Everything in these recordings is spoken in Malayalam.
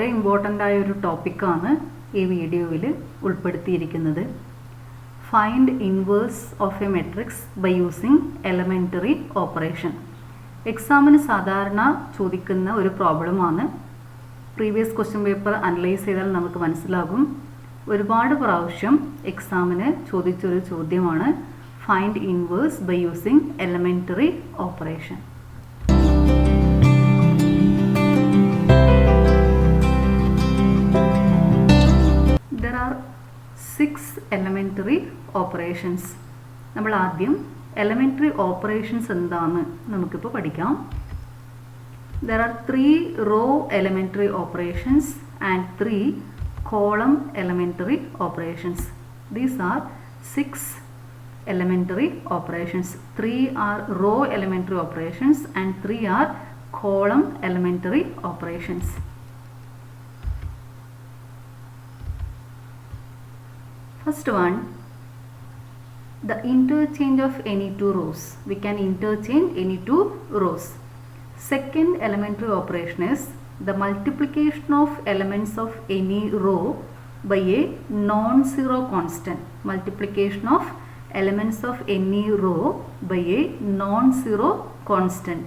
വളരെ ഇമ്പോർട്ടൻ്റ് ആയ ഒരു ടോപ്പിക്കാണ് ഈ വീഡിയോയിൽ ഉൾപ്പെടുത്തിയിരിക്കുന്നത്. Find inverse of a matrix by using elementary operation. എക്സാമിന് സാധാരണ ചോദിക്കുന്ന ഒരു പ്രോബ്ലമാണ്. പ്രീവിയസ് ക്വസ്റ്റ്യൻ പേപ്പർ അനലൈസ് ചെയ്താൽ നമുക്ക് മനസ്സിലാകും. ഒരുപാട് പ്രാവശ്യം എക്സാമിന് ചോദിച്ചൊരു ചോദ്യമാണ് find inverse by using elementary operation. There are 6 elementary operations. നമ്മൾ ആദ്യം elementary operations എന്താണെന്ന് നമുക്കിപ്പോൾ പഠിക്കാം. There are 3 row elementary operations and 3 column elementary operations. These are 6 elementary operations. 3 are row elementary operations and 3 are column elementary operations. First one, the interchange of any two rows. We can interchange any two rows. Second elementary operation is the multiplication of elements of any row by a non-zero constant. Multiplication of elements of any row by a non-zero constant.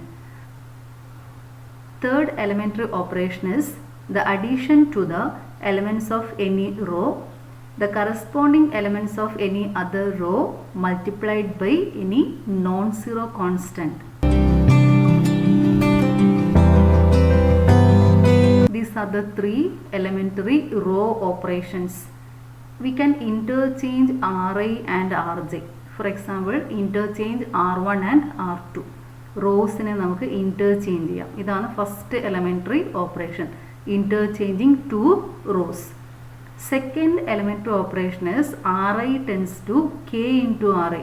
Third elementary operation is the addition to the elements of any row, the corresponding elements of any other row multiplied by any non-zero constant. These are the 3 elementary row operations. We can interchange Ri and Rj. For example, interchange R1 and R2. റോസിനെ നമുക്ക് ഇൻ്റർചേഞ്ച് ചെയ്യാം. ഇതാണ് first elementary operation, interchanging 2 rows. Second elementary operation is Ri tends to K into Ri.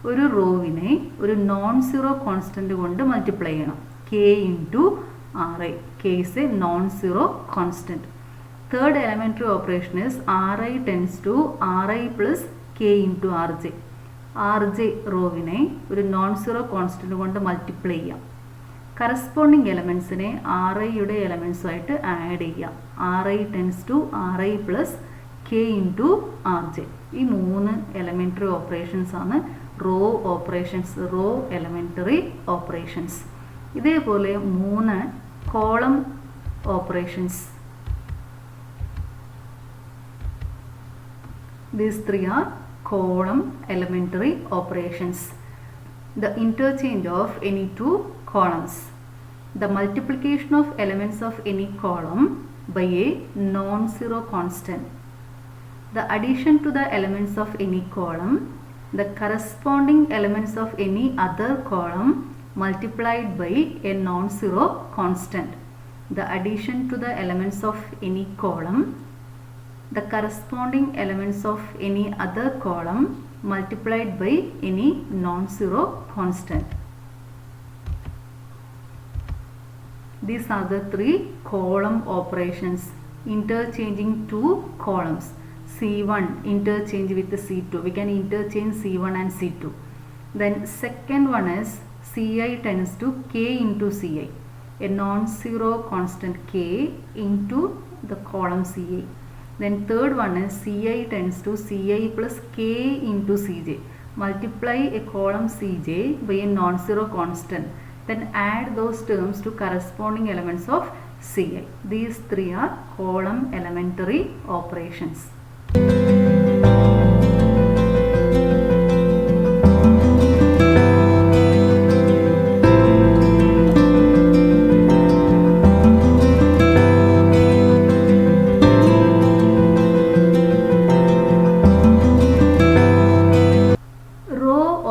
ഒരു റോവിനെ ഒരു നോൺ സീറോ കോൺസ്റ്റൻ്റ് കൊണ്ട് മൾട്ടിപ്ലൈ ചെയ്യണം. K into Ri. K is a non zero constant. Third elementary operation is Ri tends to Ri plus K into Rj. Rj റോവിനെ ഒരു നോൺ സീറോ കോൺസ്റ്റൻ്റ് കൊണ്ട് മൾട്ടിപ്ലൈ ചെയ്യാം. കറസ്പോണ്ടിങ് എലമെൻസിനെ Riയുടെ എലമെൻസുമായിട്ട് ആഡ് ചെയ്യാം. Ri tends to Ri plus K into Rj. ഈ 3 എലമെൻ്ററി ഓപ്പറേഷൻസ് ആണ് row operations, row elementary operations. ഇതേപോലെ 3 column operations. These 3 are column elementary operations. The interchange of any two columns, the multiplication of elements of any column by a non-zero constant, the addition to the elements of any column, the corresponding elements of any other column multiplied by a non-zero constant, the addition to the elements of any column, the corresponding elements of any other column multiplied by any non-zero constant. These are the 3 column operations, interchanging 2 columns. C1 interchange with C2. We can interchange C1 and C2. Then second one is Ci tends to K into Ci, a non-zero constant K into the column Ci. Then third one is Ci tends to Ci plus K into Cj. Multiply a column Cj by a non-zero constant. Then add those terms to corresponding elements of Ci. These 3 are column elementary operations.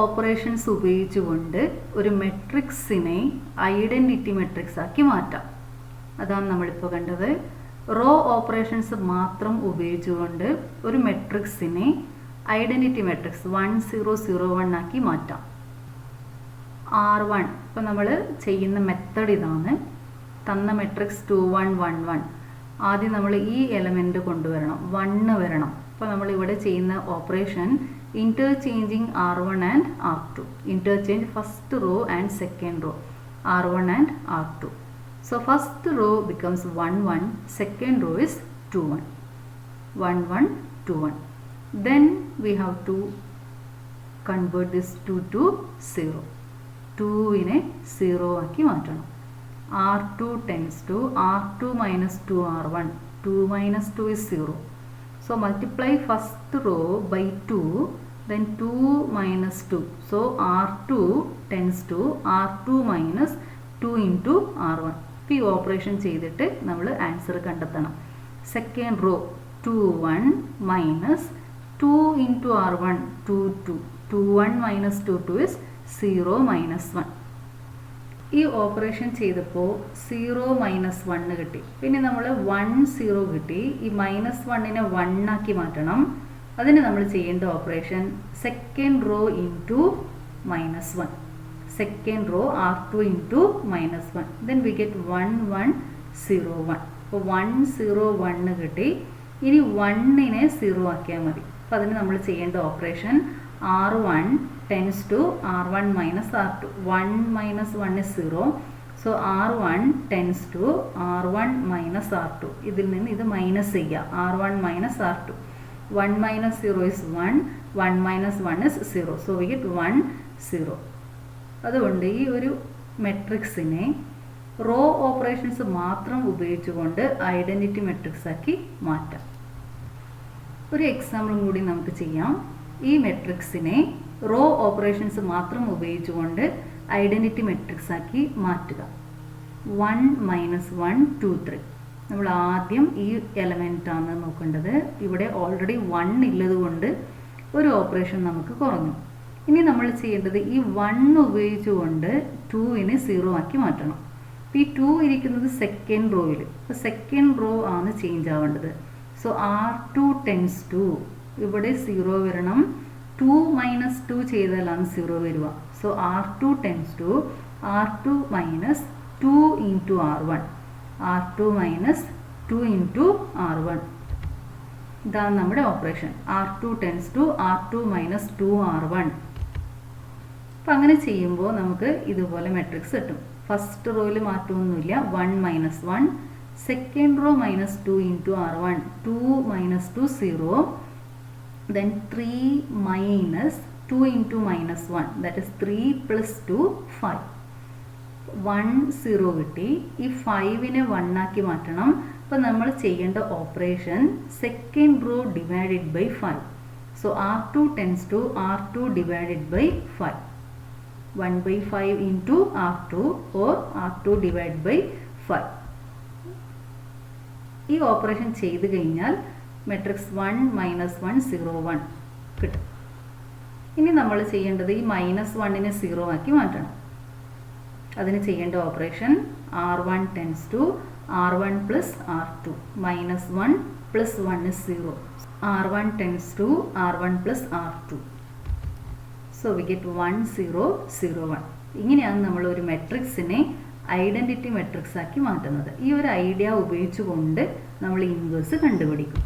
Operations ഉപയോഗിച്ചുകൊണ്ട് ഒരു മെട്രിക്സിനെ ഐഡൻറ്റിറ്റി മെട്രിക്സ് ആക്കി മാറ്റാം. അതാണ് നമ്മളിപ്പോൾ കണ്ടത്. റോ ഓപ്പറേഷൻസ് മാത്രം ഉപയോഗിച്ചുകൊണ്ട് ഒരു മെട്രിക്സിനെ ഐഡൻറ്റിറ്റി മെട്രിക്സ് 1001 ആക്കി മാറ്റാം. R1 ഇപ്പോൾ നമ്മൾ ചെയ്യുന്ന മെത്തഡ് ഇതാണ്. തന്ന മെട്രിക്സ് 2111. ആദ്യം നമ്മൾ ഈ എലമെൻറ്റ് കൊണ്ടുവരണം, 1 വരണം. അപ്പോൾ നമ്മൾ ഇവിടെ ചെയ്യുന്ന operation interchanging R1 and R2. Interchange first row and second row, R1 and R2. So first row becomes 1 1, second row is 2 1, 1 1 2 1. Then we have to convert this 2 to 0. 2 in a 0 ആക്കി മാറ്റണം. R2 tends to R2 minus 2 R1. 2 minus 2 is 0. So multiply first row by 2, then 2 minus 2. So R2 tends to R2 minus 2 into R1. ഈ ഓപ്പറേഷൻ ചെയ്തിട്ട് നമ്മൾ ആൻസർ കണ്ടെത്തണം. Second row 2 1 minus 2 into R1 2 2. 2 1 minus 2 2 is 0 minus 1. ഈ ഓപ്പറേഷൻ ചെയ്തപ്പോൾ 0 മൈനസ് 1 കിട്ടി. പിന്നെ നമ്മൾ 1 0 കിട്ടി. ഈ മൈനസ് 1നെ 1 ആക്കി മാറ്റണം. അതിന് നമ്മൾ ചെയ്യേണ്ട operation second rho into minus 1. Second row R2 into minus 1. Then we get 1 1 0 1. അപ്പോൾ 1 0 1 കിട്ടി. ഇനി 1നെ 0 ആക്കിയാൽ മതി. അപ്പോൾ അതിന് നമ്മൾ ചെയ്യേണ്ട operation R1 tends to R1 minus R2. 1 minus 1 is 0. So R1 tends to R1 minus R2. ഇതിൽ നിന്ന് ഇത് മൈനസ് ചെയ്യുക. R1 minus R2. 1 minus 0 is 1. 1 minus 1 is 0. So we get 1 0. അതുകൊണ്ട് ഈ ഒരു മെട്രിക്സിനെ റോ ഓപ്പറേഷൻസ് മാത്രം ഉപയോഗിച്ചുകൊണ്ട് ഐഡൻറ്റിറ്റി മെട്രിക്സ് ആക്കി മാറ്റാം. ഒരു എക്സാമ്പിളും കൂടി നമുക്ക് ചെയ്യാം. ഈ മെട്രിക്സിനെ റോ ഓപ്പറേഷൻസ് മാത്രം ഉപയോഗിച്ചുകൊണ്ട് ഐഡൻറ്റിറ്റി മെട്രിക്സ് ആക്കി മാറ്റുക. 1 മൈനസ് 1 2 3. നമ്മൾ ആദ്യം ഈ എലമെൻ്റ് ആണ് നോക്കേണ്ടത്. ഇവിടെ ഓൾറെഡി 1 ഉള്ളത് കൊണ്ട് ഒരു ഓപ്പറേഷൻ നമുക്ക് കുറഞ്ഞു. ഇനി നമ്മൾ ചെയ്യേണ്ടത് ഈ 1 ഉപയോഗിച്ചുകൊണ്ട് 2നെ 0 ആക്കി മാറ്റണം. ഈ 2 ഇരിക്കുന്നത് സെക്കൻഡ് റോയിൽ. അപ്പോൾ സെക്കൻഡ് റോ ആണ് ചേഞ്ച് ആവേണ്ടത്. സോ R2 ടെൻസ് ടു ഇവിടെ 0 വരണം. 2 മൈനസ് 2 ചെയ്താലാണ് 0 വരിക. So R2 tends to R2 minus 2 into R1. R2 minus 2 into R1. ഇതാണ് നമ്മുടെ operation. R2 tends to R2 minus 2 R1. അപ്പോൾ അങ്ങനെ ചെയ്യുമ്പോൾ നമുക്ക് ഇതുപോലെ മെട്രിക്സ് കിട്ടും. ഫസ്റ്റ് റോയിൽ മാറ്റമൊന്നുമില്ല. 1 minus 1. Second row minus 2 into R1. 2 minus 2 0. Then 3 minus 2 into minus 1. That is 3 plus 2 5. 1 0 കിട്ടി. ഈ 5നെ 1 ആക്കി മാറ്റണം. അപ്പോൾ നമ്മൾ ചെയ്യേണ്ട operation second row divided by 5. So R2 tends to R2 divided by 5. 1 by 5 into R2 or R2 divided by 5. ഈ ഓപ്പറേഷൻ ചെയ്ത് കഴിഞ്ഞാൽ മെട്രിക്സ് 1 മൈനസ് 1 0 1 കിട്ടും. ഇനി നമ്മൾ ചെയ്യേണ്ടത് ഈ മൈനസ് 1നെ 0 ആക്കി മാറ്റണം. അതിന് ചെയ്യേണ്ട operation R1 tends to R1 plus R2. Minus 1 plus 1 is 0. R1 tends to R1 plus R2. So we get 1 0 0 1. ഇങ്ങനെയാണ് നമ്മൾ ഒരു മെട്രിക്സിനെ ഐഡൻറ്റിറ്റി മെട്രിക്സ് ആക്കി മാറ്റുന്നത്. ഈ ഒരു ഐഡിയ ഉപയോഗിച്ചുകൊണ്ട് നമ്മൾ ഇൻവേഴ്സ് കണ്ടുപിടിക്കും.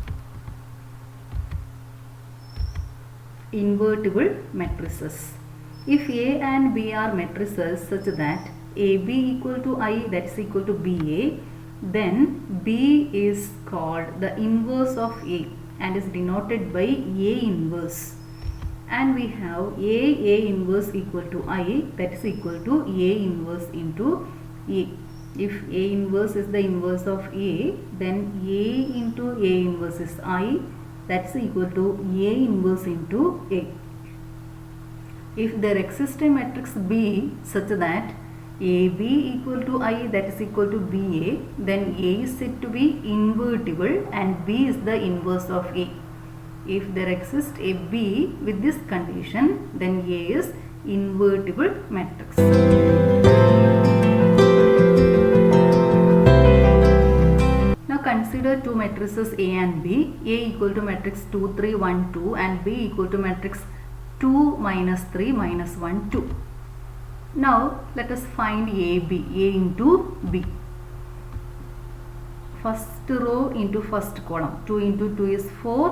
Invertible matrices. If A and B are matrices such that AB equal to I, that is equal to BA, then B is called the inverse of A and is denoted by A inverse. And we have A inverse equal to I, that is equal to A inverse into A. If A inverse is the inverse of A, then A into A inverse is I, that's equal to A inverse into A. If there exists a matrix B such that AB equal to I, that is equal to BA, then A is said to be invertible and B is the inverse of A. If there exists a B with this condition, then A is invertible matrix. Now consider two matrices A and B. A equal to matrix 2 3 1 2 and B equal to matrix 2 minus 3 minus 1 2. Now let us find AB. A into B. First row into first column. 2 into 2 is 4.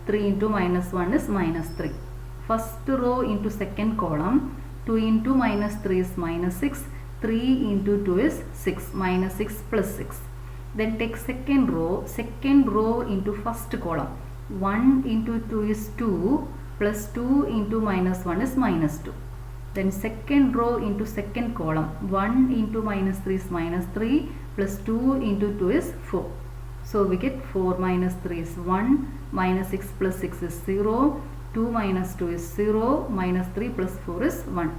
3 into minus 1 is minus 3. First row into second column. 2 into minus 3 is minus 6. 3 into 2 is 6, minus 6 plus 6. Then take second row into first column. 1 into 2 is 2, plus 2 into minus 1 is minus 2. Then second row into second column. 1 into minus 3 is minus 3, plus 2 into 2 is 4. So we get 4 minus 3 is 1, minus 6 plus 6 is 0, 2 minus 2 is 0, minus 3 plus 4 is 1.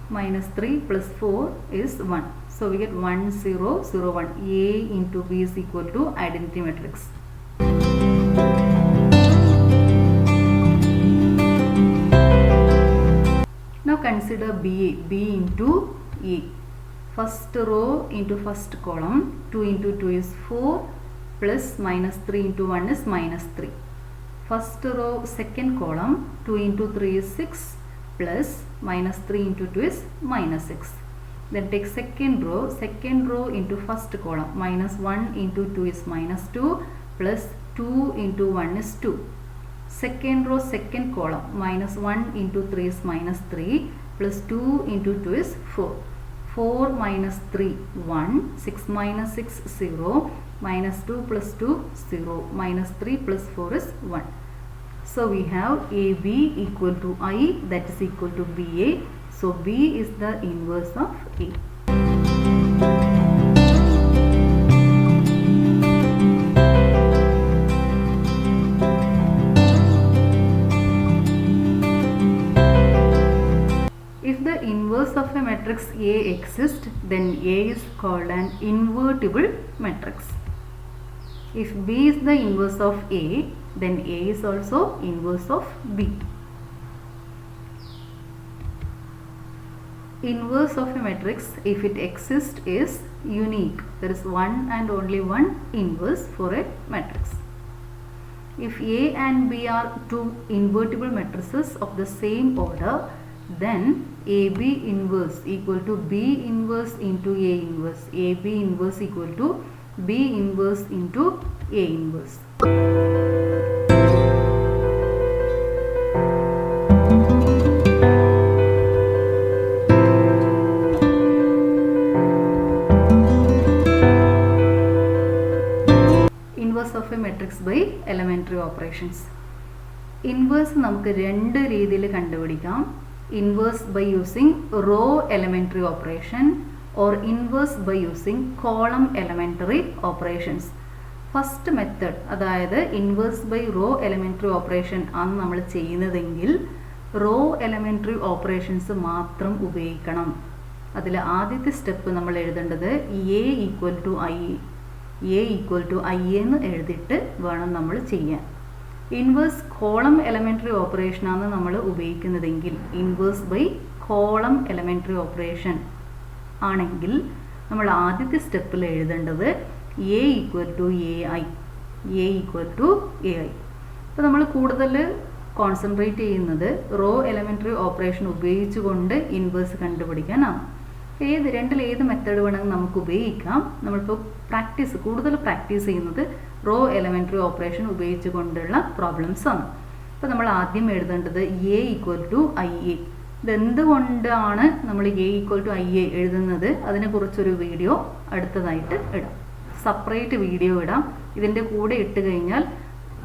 Minus 3 plus 4 is 1. So we get 1, 0, 0, 1. A into B is equal to identity matrix. Now consider B into A. First row into first column, 2 into 2 is 4, plus minus 3 into 1 is minus 3. First row second column, 2 into 3 is 6, plus minus 3 into 2 is minus 6. Then take second row into first column, minus 1 into 2 is minus 2, plus 2 into 1 is 2. Second row second column, minus 1 into 3 is minus 3, plus 2 into 2 is 4. 4 minus 3, 1, 6 minus 6, 0, minus 2 plus 2, 0, minus 3 plus 4 is 1. So we have AB equal to I, that is equal to BA. So B is the inverse of A. If the inverse of a matrix A exists, then A is called an invertible matrix. If B is the inverse of A, then A is also inverse of B. Inverse of a matrix, if it exists, is unique. There is one and only one inverse for a matrix. If A and B are two invertible matrices of the same order, then AB inverse equal to B inverse into A inverse. AB inverse equal to B inverse into A inverse. Inverse of a matrix by elementary operations. Inverse നമുക്ക് രണ്ട് രീതിയിൽ കണ്ടുപിടിക്കാം. Inverse by using row elementary operation or inverse by using column elementary operations. First method, അതായത് inverse by row elementary operation ആണ് നമ്മൾ ചെയ്യുന്നതെങ്കിൽ row elementary operations മാത്രം ഉപയോഗിക്കണം. അതിൽ ആദ്യത്തെ സ്റ്റെപ്പ് നമ്മൾ എഴുതേണ്ടത് A equal to I. A equal to I എന്ന് എഴുതിയിട്ട് വേണം നമ്മൾ ചെയ്യാൻ. ഇൻവേഴ്സ് കോളം എലമെൻ്ററി ഓപ്പറേഷൻ ആണ് നമ്മൾ ഉപയോഗിക്കുന്നതെങ്കിൽ, inverse by column elementary operation ആണെങ്കിൽ നമ്മൾ ആദ്യത്തെ സ്റ്റെപ്പിൽ എഴുതേണ്ടത് A equal to AI. A equal to AI. അപ്പോൾ നമ്മൾ കൂടുതൽ കോൺസെൻട്രേറ്റ് ചെയ്യുന്നത് റോ എലമെൻ്ററി ഓപ്പറേഷൻ ഉപയോഗിച്ചുകൊണ്ട് ഇൻവേഴ്സ് കണ്ടുപിടിക്കാനാണ്. രണ്ടിൽ ഏത് മെത്തേഡ് വേണമെങ്കിൽ നമുക്ക് ഉപയോഗിക്കാം. നമ്മളിപ്പോൾ കൂടുതൽ പ്രാക്ടീസ് ചെയ്യുന്നത് റോ എലമെൻ്ററി ഓപ്പറേഷൻ ഉപയോഗിച്ചുകൊണ്ടുള്ള പ്രോബ്ലംസ് ആണ്. അപ്പോൾ നമ്മൾ ആദ്യം എഴുതേണ്ടത് A ഈക്വൽ ടു IA. ഇതെന്തുകൊണ്ടാണ് നമ്മൾ A ഈക്വൽ ടു IA എഴുതുന്നത്, അതിനെക്കുറിച്ചൊരു വീഡിയോ അടുത്തതായിട്ട് ഇടാം. സെപ്പറേറ്റ് വീഡിയോ ഇടാം. ഇതിൻ്റെ കൂടെ ഇട്ട് കഴിഞ്ഞാൽ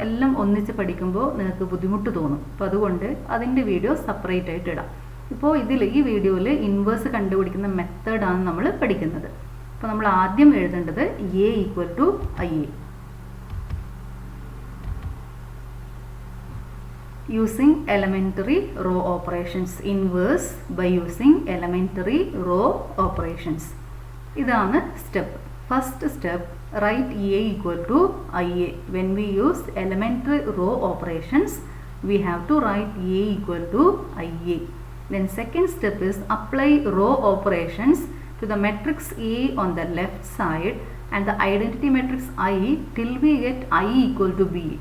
എല്ലാം ഒന്നിച്ച് പഠിക്കുമ്പോൾ നിങ്ങൾക്ക് ബുദ്ധിമുട്ട് തോന്നും. അപ്പോൾ അതുകൊണ്ട് അതിൻ്റെ വീഡിയോ സെപ്പറേറ്റ് ആയിട്ട് ഇടാം. ഇപ്പോൾ ഈ വീഡിയോയിൽ ഇൻവേഴ്സ് കണ്ടുപിടിക്കുന്ന മെത്തേഡാണ് നമ്മൾ പഠിക്കുന്നത്. അപ്പോൾ നമ്മൾ ആദ്യം എഴുതേണ്ടത് A equal to IA. Using elementary row operations. Inverse by using elementary row operations. ഇതാണ് step. First step, write A equal to IA. When we use elementary row operations, we have to write A equal to IA. Then second step is apply row operations to the matrix A on the left side and the identity matrix I till we get I equal to B.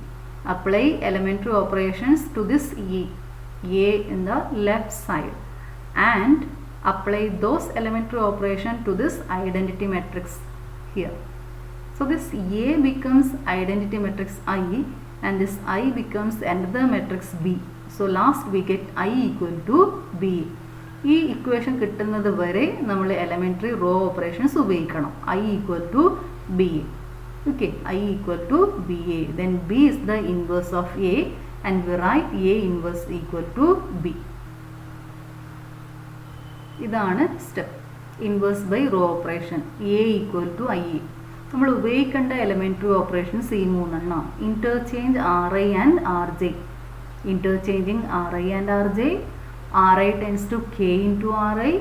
Apply elementary operations to this A in the left side and apply those elementary operations to this identity matrix here. So this A becomes identity matrix I and this I becomes another matrix B. So last we get I equal to B. ഈ ഇക്വേഷൻ കിട്ടുന്നത് വരെ നമ്മൾ എലമെൻ്ററി റോ ഓപ്പറേഷൻസ് ഉപയോഗിക്കണം. I equal to BA. Okay, I equal to BA. Then B is the inverse of A and we write A inverse equal to B. ഇതാണ് step. Inverse by row operation A equal to IA. നമ്മൾ ഉപയോഗിക്കേണ്ട എലമെൻ്ററി ഓപ്പറേഷൻസ് ഈ മൂന്നെണ്ണം. Interchange RI and RJ. Interchanging RI and RJ. RI tends to K into RI.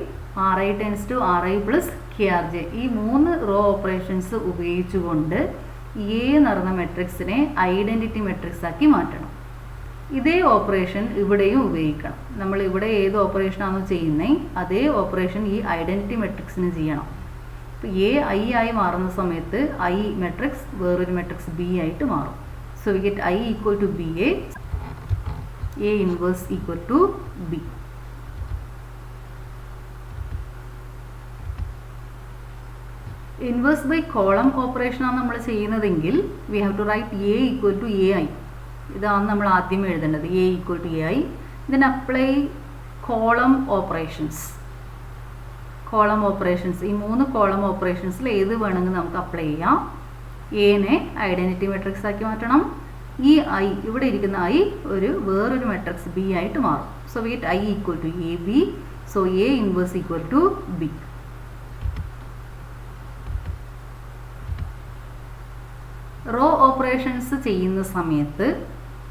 RI tends to RI plus KRJ. ഈ 3 റോ ഓപ്പറേഷൻസ് ഉപയോഗിച്ചുകൊണ്ട് A എന്ന് പറയുന്ന മെട്രിക്സിനെ ഐഡൻറ്റിറ്റി മെട്രിക്സ് ആക്കി മാറ്റണം. ഇതേ ഓപ്പറേഷൻ ഇവിടെയും ഉപയോഗിക്കണം. നമ്മൾ ഇവിടെ ഏത് ഓപ്പറേഷനാണോ ചെയ്യുന്നത് അതേ ഓപ്പറേഷൻ ഈ ഐഡൻറ്റിറ്റി മെട്രിക്സിന് ചെയ്യണം. അപ്പോൾ A I ആയി മാറുന്ന സമയത്ത് I മെട്രിക്സ് വേറൊരു മെട്രിക്സ് B ആയിട്ട് മാറും. So we get I equal to BA. A inverse equal to B. Inverse by column ഓപ്പറേഷനാണ് നമ്മൾ ചെയ്യുന്നതെങ്കിൽ we have to write A equal to AI. ഇതാണ് നമ്മൾ ആദ്യം എഴുതേണ്ടത്. A equal to AI. Then apply column operations. Column operations ഈ 3 കോളം ഓപ്പറേഷൻസിൽ ഏത് വേണമെങ്കിൽ നമുക്ക് അപ്ലൈ ചെയ്യാം. എനെ ഐഡൻറ്റിറ്റി മെട്രിക്സ് ആക്കി മാറ്റണം. ഈ I ഇവിടെ ഇരിക്കുന്ന I വേറൊരു മെട്രിക്സ് B ആയിട്ട് മാറും. So we get I equal to AB. So A inverse equal to B. Row operations ചെയ്യുന്ന സമയത്ത്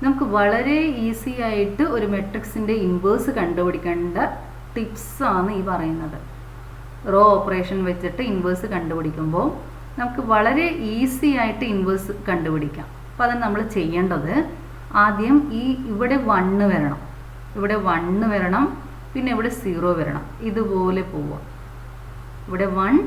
നമുക്ക് വളരെ ഈസി ആയിട്ട് ഒരു മെട്രിക്സിൻ്റെ ഇൻവേഴ്സ് കണ്ടുപിടിക്കേണ്ട ടിപ്സാണ് ഈ പറയുന്നത്. റോ ഓപ്പറേഷൻ വെച്ചിട്ട് ഇൻവേഴ്സ് കണ്ടുപിടിക്കുമ്പോൾ നമുക്ക് വളരെ ഈസി ആയിട്ട് ഇൻവേഴ്സ് കണ്ടുപിടിക്കാം. അപ്പോൾ അത് നമ്മൾ ചെയ്യേണ്ടത് ആദ്യം ഇവിടെ 1 വരണം, ഇവിടെ 1 വരണം, പിന്നെ ഇവിടെ 0 വരണം. ഇതുപോലെ പോവുക. ഇവിടെ 1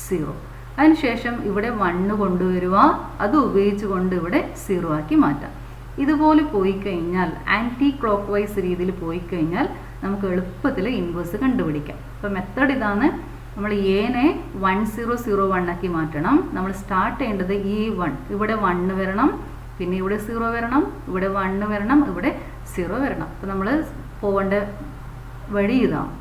0. അതിനുശേഷം ഇവിടെ 1 കൊണ്ടുവരിക, അത് ഉപയോഗിച്ചുകൊണ്ട് ഇവിടെ 0 ആക്കി മാറ്റാം. ഇതുപോലെ പോയി കഴിഞ്ഞാൽ ആൻറ്റി ക്ലോക്ക് വൈസ് രീതിയിൽ പോയി കഴിഞ്ഞാൽ നമുക്ക് എളുപ്പത്തിൽ ഇൻവേഴ്സ് കണ്ടുപിടിക്കാം. അപ്പോൾ മെത്തേഡ് ഇതാണ്. നമ്മൾ എനെ 1 0 0 1 ആക്കി മാറ്റണം. നമ്മൾ സ്റ്റാർട്ട് ചെയ്യേണ്ടത് ഈ 1 ഇവിടെ 1 വരണം, പിന്നെ ഇവിടെ 0 വരണം, ഇവിടെ 1 വരണം, ഇവിടെ 0 വരണം. അപ്പോൾ നമ്മൾ പോകേണ്ട വഴി ഇതാണ്.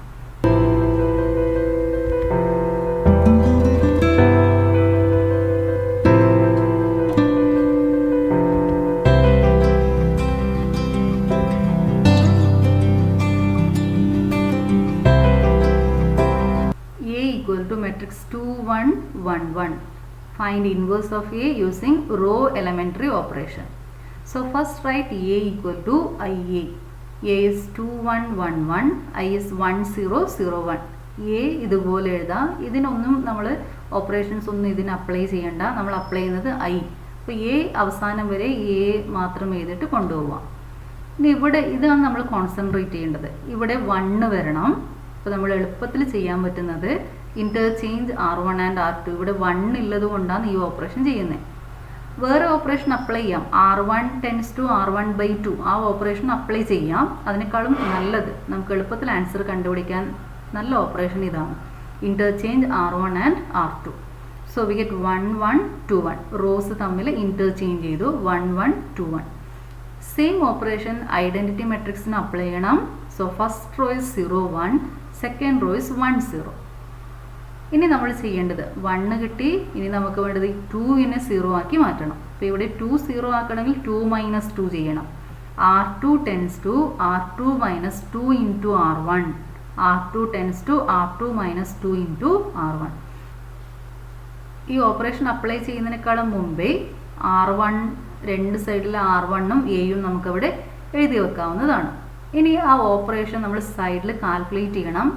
Matrix 2 1 1 1. Find inverse of A using row elementary operation. So first write A equal to IA. A is 2 1 1 1. I is 1 0 0 1. A ഇതുപോലെ എഴുതാം. ഇതിനൊന്നും നമ്മൾ ഓപ്പറേഷൻസ് ഒന്നും ഇതിന് അപ്ലൈ ചെയ്യണ്ട. നമ്മൾ അപ്ലൈ ചെയ്യുന്നത് I. അപ്പോൾ A അവസാനം വരെ A മാത്രം എഴുതിയിട്ട് കൊണ്ടുപോവാം. ഇനി ഇവിടെ ഇതാണ് നമ്മൾ കോൺസെൻട്രേറ്റ് ചെയ്യേണ്ടത്. ഇവിടെ 1 വരണം. അപ്പോൾ നമ്മൾ എളുപ്പത്തിൽ ചെയ്യാൻ പറ്റുന്നത് ഇൻ്റർചേഞ്ച് R1 ആൻഡ് R2. ഇവിടെ 1 ഉള്ളത് കൊണ്ടാണ് ഈ ഓപ്പറേഷൻ ചെയ്യുന്നത്. വേറെ ഓപ്പറേഷൻ അപ്ലൈ ചെയ്യാം. R1 tends to R1/2. ആ ഓപ്പറേഷൻ അപ്ലൈ ചെയ്യാം. അതിനേക്കാളും നല്ലത് നമുക്ക് എളുപ്പത്തിൽ ആൻസർ കണ്ടുപിടിക്കാൻ നല്ല ഓപ്പറേഷൻ ഇതാണ്. Interchange R1 and R2. So we get 1 1 2 1. Rose തമ്മിൽ ഇൻ്റർചേഞ്ച് ചെയ്തു. 1 1 2 1. സെയിം ഓപ്പറേഷൻ ഐഡൻറ്റിറ്റി മെട്രിക്സിന് അപ്ലൈ ചെയ്യണം. So first rho is 0 1, second rho is 1 0. ഇനി നമ്മൾ ചെയ്യേണ്ടത് 1 കിട്ടി. ഇനി നമുക്ക് വേണ്ടത് 2നെ 0 ആക്കി മാറ്റണം. അപ്പോൾ ഇവിടെ 2 0 ആക്കണമെങ്കിൽ 2 - 2 ചെയ്യണം. R2 tends to R2 - 2 into R1. R2 tends to R2 - 2 into R1. ഈ ഓപ്പറേഷൻ അപ്ലൈ ചെയ്യുന്നതിനേക്കാളും മുമ്പേ R1 രണ്ട് സൈഡിൽ R1ഉം Aയും നമുക്കവിടെ എഴുതി വെക്കാവുന്നതാണ്. ഇനി ആ ഓപ്പറേഷൻ നമ്മൾ സൈഡിൽ കാൽക്കുലേറ്റ് ചെയ്യണം.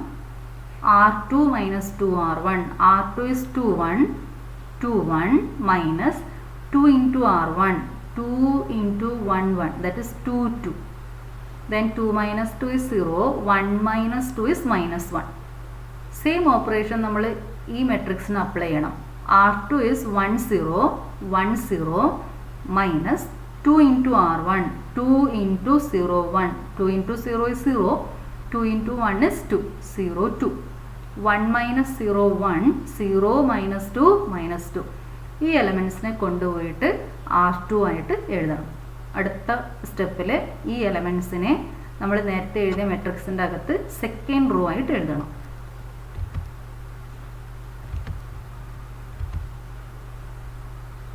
R2 - 2 R1. R2 is 2 1 2 1 minus 2 into R1. 2 into 1 1. That is 2 2. Then 2 minus 2 is 0. 1 minus 2 is -1. Same operation നമ്മൾ ഈ മെട്രിക്സിന് അപ്ലൈ ചെയ്യണം. R2 is 1 0 1 0 minus 2 into R1. 2 into 0 1. 2 into 0 is 0. 2 into 1 is 2. 0 2. 1 minus 0 1. 0 minus 2 -2. ഈ എലമെൻറ്റ്സിനെ കൊണ്ടുപോയിട്ട് R2 ആയിട്ട് എഴുതണം. അടുത്ത സ്റ്റെപ്പിൽ ഈ എലമെൻറ്റ്സിനെ നമ്മൾ നേരത്തെ എഴുതിയ മെട്രിക്സിൻ്റെ അകത്ത് സെക്കൻഡ് റോ ആയിട്ട് എഴുതണം.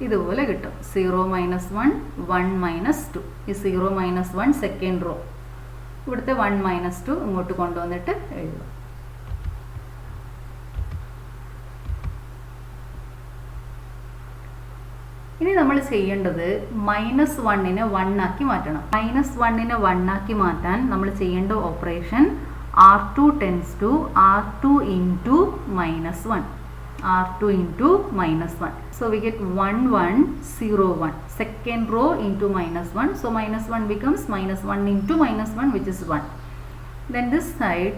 ഇതുപോലെ കിട്ടും 0 -1 1 -2. ഈ 0 -1 സെക്കൻഡ് റോ, ഇവിടുത്തെ 1 -2 ഇങ്ങോട്ട് കൊണ്ടുവന്നിട്ട് എഴുതുക. ഇനി നമ്മൾ ചെയ്യേണ്ടത് -1നെ 1 ആക്കി മാറ്റണം. -1നെ 1 ആക്കി മാറ്റാൻ നമ്മൾ ചെയ്യേണ്ട operation R2 tends to R2 into -1. R2 into -1. So we get 1 1 0 1. Second row into -1. So -1 becomes -1 into -1, which is 1. Then this side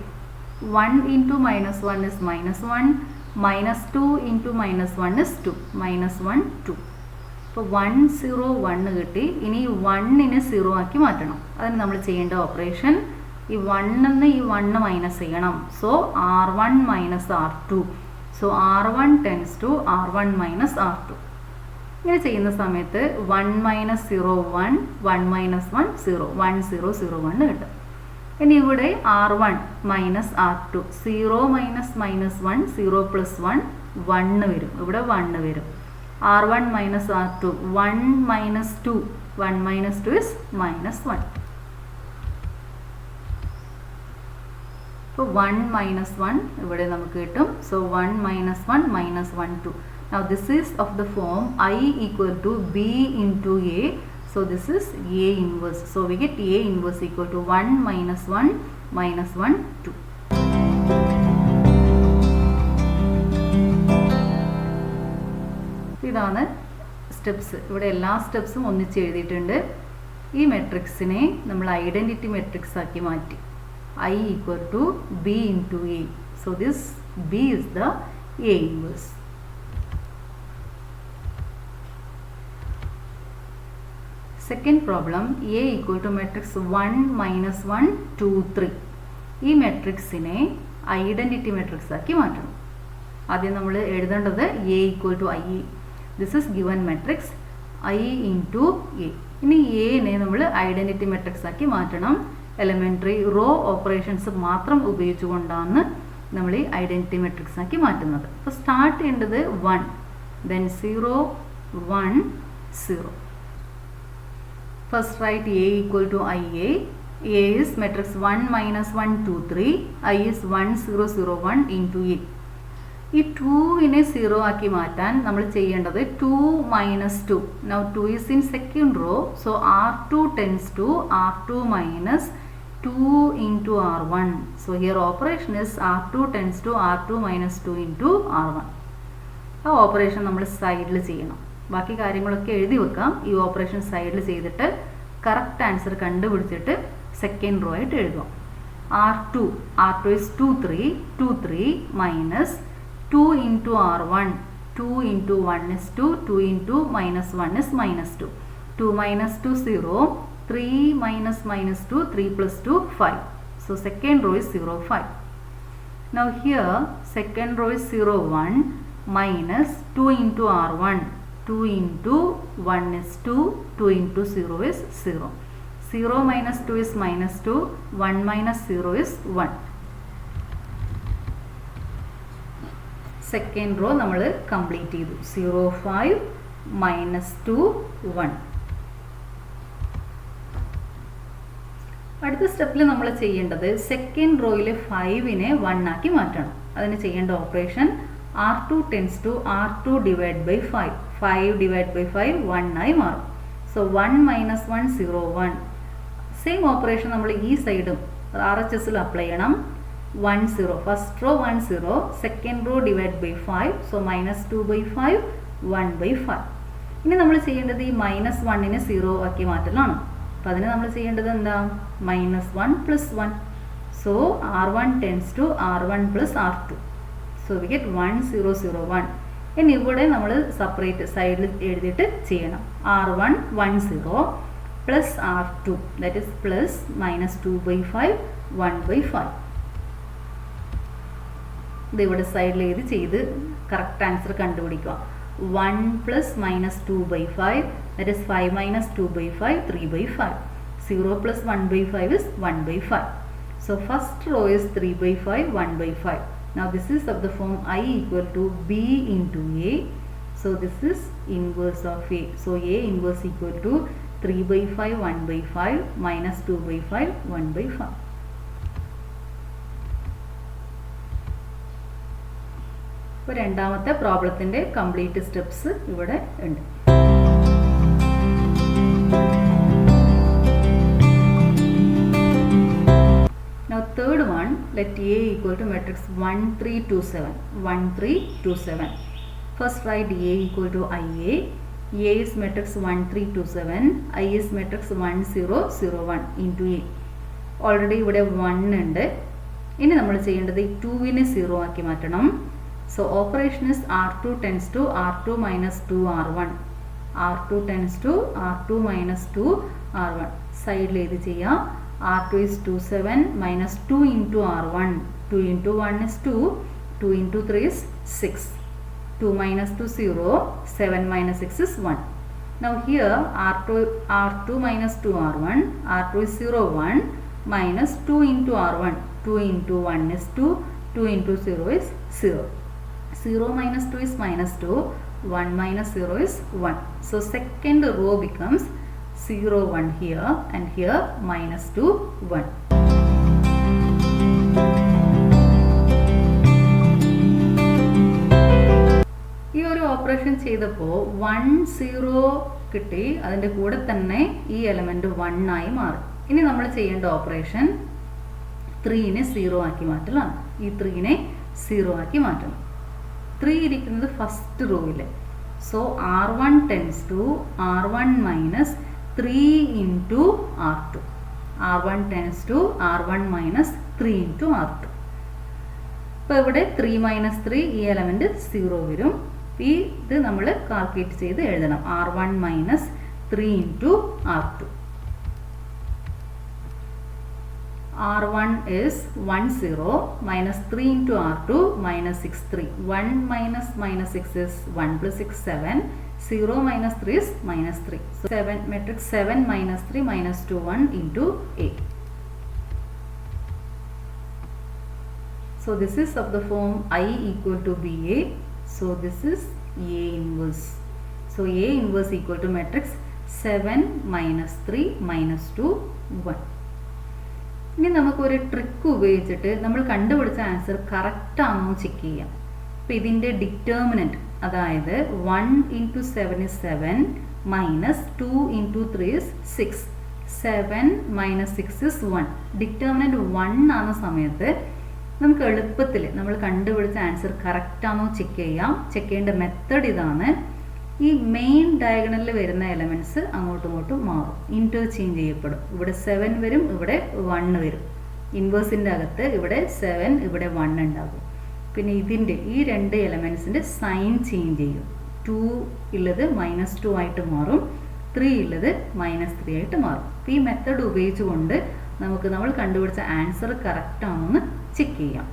1 into -1 is -1. -2 into -1 is 2. -1 2. അപ്പോൾ 1 0 1 കിട്ടി. ഇനി 1നെ 0 ആക്കി മാറ്റണം. അതിന് നമ്മൾ ചെയ്യേണ്ട ഓപ്പറേഷൻ ഈ 1ന്ന് ഈ 1 മൈനസ് ചെയ്യണം. So R1 minus R2. So R1 tends to R1 minus R2. ഇങ്ങനെ ചെയ്യുന്ന സമയത്ത് 1 minus 0 1 1 minus 1 0 1 0 0 1 കിട്ടും. ഇനി ഇവിടെ R1 minus R2 0 minus -1 0 plus 1 1 വരും. ഇവിടെ 1 വരും. R1 minus R2 1 minus 2 1 minus 2 is -1. So 1 minus 1 ഇവിടെ നമുക്ക് കിട്ടും. So 1 minus 1 minus 1 2. Now this is of the form I equal to B into A. So this is A inverse. So we get A inverse equal to 1 minus 1 minus 1 2. ഇതാണ് സ്റ്റെപ്സ്. ഇവിടെ എല്ലാ സ്റ്റെപ്സും ഒന്നിച്ച് എഴുതിയിട്ടുണ്ട്. ഈ മെട്രിക്സിനെ നമ്മൾ ഐഡൻറ്റിറ്റി മെട്രിക്സ് ആക്കി മാറ്റി. I equal to B into A. So this B is the A inverse. Second problem, A equal to matrix 1 minus 1 2 3. ഈ മെട്രിക്സിനെ ഐഡൻറ്റിറ്റി മെട്രിക്സ് ആക്കി മാറ്റണം. ആദ്യം നമ്മൾ എഴുതേണ്ടത് A equal to IA. This is given matrix I into A. ഇനി എനെ നമ്മൾ ഐഡൻറ്റിറ്റി മെട്രിക്സ് ആക്കി മാറ്റണം. എലമെൻ്ററി റോ ഓപ്പറേഷൻസ് മാത്രം ഉപയോഗിച്ചുകൊണ്ടാണ് നമ്മൾ ഈ ഐഡൻറ്റിറ്റി മെട്രിക്സ് ആക്കി മാറ്റുന്നത്. അപ്പോൾ സ്റ്റാർട്ട് ചെയ്യേണ്ടത് 1, then 0 1 0. First write A equal to IA. A is matrix 1 minus 1 2 3. I is 1 0 0 1 into A. ഈ 2നെ 0 ആക്കി മാറ്റാൻ നമ്മൾ ചെയ്യേണ്ടത് 2 minus 2. Now 2 is in second row. So R2 tends to R2 minus 2 into R1. So here operation is R2 tends to R2 minus 2 into R1. ആ ഓപ്പറേഷൻ നമ്മൾ സൈഡിൽ ചെയ്യണം. ബാക്കി കാര്യങ്ങളൊക്കെ എഴുതി വെക്കാം. ഈ ഓപ്പറേഷൻ സൈഡിൽ ചെയ്തിട്ട് കറക്റ്റ് ആൻസർ കണ്ടുപിടിച്ചിട്ട് സെക്കൻഡ് റോ ആയിട്ട് എഴുതാം. R2 is 2 3 2 3 minus 2 into R1. 2 into 1 is 2. 2 into minus 1 is minus 2. 2 minus 2 0. 3 minus minus 2 3 plus 2 5. So second row is 0 5. Now here second row is 0 1 minus 2 into R1. 2 into 1 is 2. 2 into 0 is 0. 0 minus 2 is minus 2. 1 minus 0 is 1. Second row നമ്മൾ കംപ്ലീറ്റ് ചെയ്തു. 0 5 minus 2 1. അടുത്ത സ്റ്റെപ്പിൽ നമ്മൾ ചെയ്യേണ്ടത് സെക്കൻഡ് റോയിലെ 5നെ 1 ആക്കി മാറ്റണം. അതിന് ചെയ്യേണ്ട operation R2 tends to R2 divided by 5. 5 divided by 5 1 ആയി മാറും. So 1 minus 1 0 1. സെയിം ഓപ്പറേഷൻ നമ്മൾ ഈ സൈഡും RHSൽ അപ്ലൈ ചെയ്യണം. 1 0. First row 1 0. Second row divided by 5. So minus 2 by 5 1 by 5. ഇനി നമ്മൾ ചെയ്യേണ്ടത് ഈ മൈനസ് 1നെ 0 ആക്കി മാറ്റലാണ്. അപ്പോൾ അതിന് നമ്മൾ ചെയ്യേണ്ടത് എന്താ? Minus 1 plus 1. So R1 tends to R1 plus R2. So we get 1 0 0 1. ഇനി ഇവിടെ നമ്മൾ സെപ്പറേറ്റ് സൈഡിൽ എഴുതിയിട്ട് ചെയ്യണം. R1 1 0 plus R2, that is plus minus 2 by 5 1 by 5. ഇത് ഇവിടെ സൈഡിൽ എഴുതി ചെയ്ത് കറക്റ്റ് ആൻസർ കണ്ടുപിടിക്കുക. 1 plus minus 2 by 5, that is 5 minus 2 by 5 3 by 5. 0 plus 1 by 5 is 1 by 5. So first row is 3 by 5, 1 by 5. Now this is of the form I equal to B into A. So this is inverse of A. So A inverse equal to 3 by 5, 1 by 5 minus 2 by 5, 1 by 5. ഇപ്പോൾ രണ്ടാമത്തെ പ്രോബ്ലത്തിൻ്റെ കംപ്ലീറ്റ് സ്റ്റെപ്സ് ഇവിടെ ഉണ്ട്. Now third one, let A equal to matrix 1 3 2 7, 1 3 2 7. First write A equal to IA. A is matrix 1 3 2 7, I is matrix 1 0 0 1 into A. Already ഇവിടെ 1 ഉണ്ട്. ഇനി നമ്മൾ ചെയ്യേണ്ടത് ഈ 2നെ 0 ആക്കി മാറ്റണം. So operation is R2 tends to R2 minus 2 R1. R2 tends to R2 minus 2 R1. Side le idu cheya. R2 is 2 7 minus 2 into R1. 2 into 1 is 2. 2 into 3 is 6. 2 minus 2 0. 7 minus 6 is 1. Now here R2 minus 2 R1. R2 is 0 1 minus 2 into R1. 2 into 1 is 2. 2 into 0 is 0. 0 minus 2 is minus 2, 1 minus 0 is 1. So second row becomes 0, 1 here and here minus 2, 1. ഈ ഒരു ഓപ്പറേഷൻ ചെയ്തപ്പോൾ 1 0 കിട്ടി, അതിൻ്റെ കൂടെ തന്നെ ഈ എലമെൻറ്റ് 1 ആയി മാറി. ഇനി നമ്മൾ ചെയ്യേണ്ട ഓപ്പറേഷൻ 3നെ 0 ആക്കി മാറ്റലാണ്. ഈ 3നെ 0 ആക്കി മാറ്റണം. 3 ഇരിക്കുന്നത് ഫസ്റ്റ് റോയിൽ. So R1 tends to R1 minus 3 into R2. R1 tends to R1 minus 3 into R2. അപ്പോൾ ഇവിടെ 3 minus 3 ഈ എലമെൻറ്റ് 0 വരും. ഇത് നമ്മൾ കാൽക്കുലേറ്റ് ചെയ്ത് എഴുതണം. R1 minus 3 into R2. R1 is 1 0 minus 3 into R2 minus 6 3. 1 minus 6 is 1 plus 6 7. 0 minus 3 is minus 3. So 7 matrix 7 minus 3 minus 2 1 into A. So this is of the form I equal to BA. So this is A inverse. So A inverse equal to matrix 7 minus 3 minus 2 1. ഇനി നമുക്കൊരു ട്രിക്ക് ഉപയോഗിച്ചിട്ട് നമ്മൾ കണ്ടുപിടിച്ച ആൻസർ കറക്റ്റ് ആണോ ചെക്ക് ചെയ്യാം. അപ്പോൾ ഇതിൻ്റെ ഡിറ്റർമിനൻറ്റ്, അതായത് 1 into 7 is 7 minus 2 into 3 is 6. 7 minus 6 is 1. Determinant 1 ആകുന്ന സമയത്ത് നമുക്ക് എളുപ്പത്തിൽ നമ്മൾ കണ്ടുപിടിച്ച ആൻസർ കറക്റ്റ് ആണോ ചെക്ക് ചെയ്യാം. ചെക്ക് ചെയ്യേണ്ട മെത്തേഡ് ഇതാണ്. ഈ മെയിൻ ഡയഗണലിൽ വരുന്ന എലമെൻറ്റ്സ് അങ്ങോട്ടും ഇങ്ങോട്ടും മാറും, ഇൻ്റർചേഞ്ച് ചെയ്യപ്പെടും. ഇവിടെ 7 വരും, ഇവിടെ 1 വരും. ഇൻവേഴ്സിൻ്റെ അകത്ത് ഇവിടെ 7 ഇവിടെ 1 ഉണ്ടാകും. പിന്നെ ഇതിൻ്റെ ഈ രണ്ട് എലമെൻറ്റ്സിൻ്റെ സൈൻ ചേഞ്ച് ചെയ്യും. 2 ഉള്ളത് -2 ആയിട്ട് മാറും, 3 ഉള്ളത് -3 ആയിട്ട് മാറും. അപ്പോൾ ഈ മെത്തേഡ് ഉപയോഗിച്ചുകൊണ്ട് നമുക്ക് നമ്മൾ കണ്ടുപിടിച്ച ആൻസർ കറക്റ്റ് ആണോ എന്ന് ചെക്ക് ചെയ്യാം.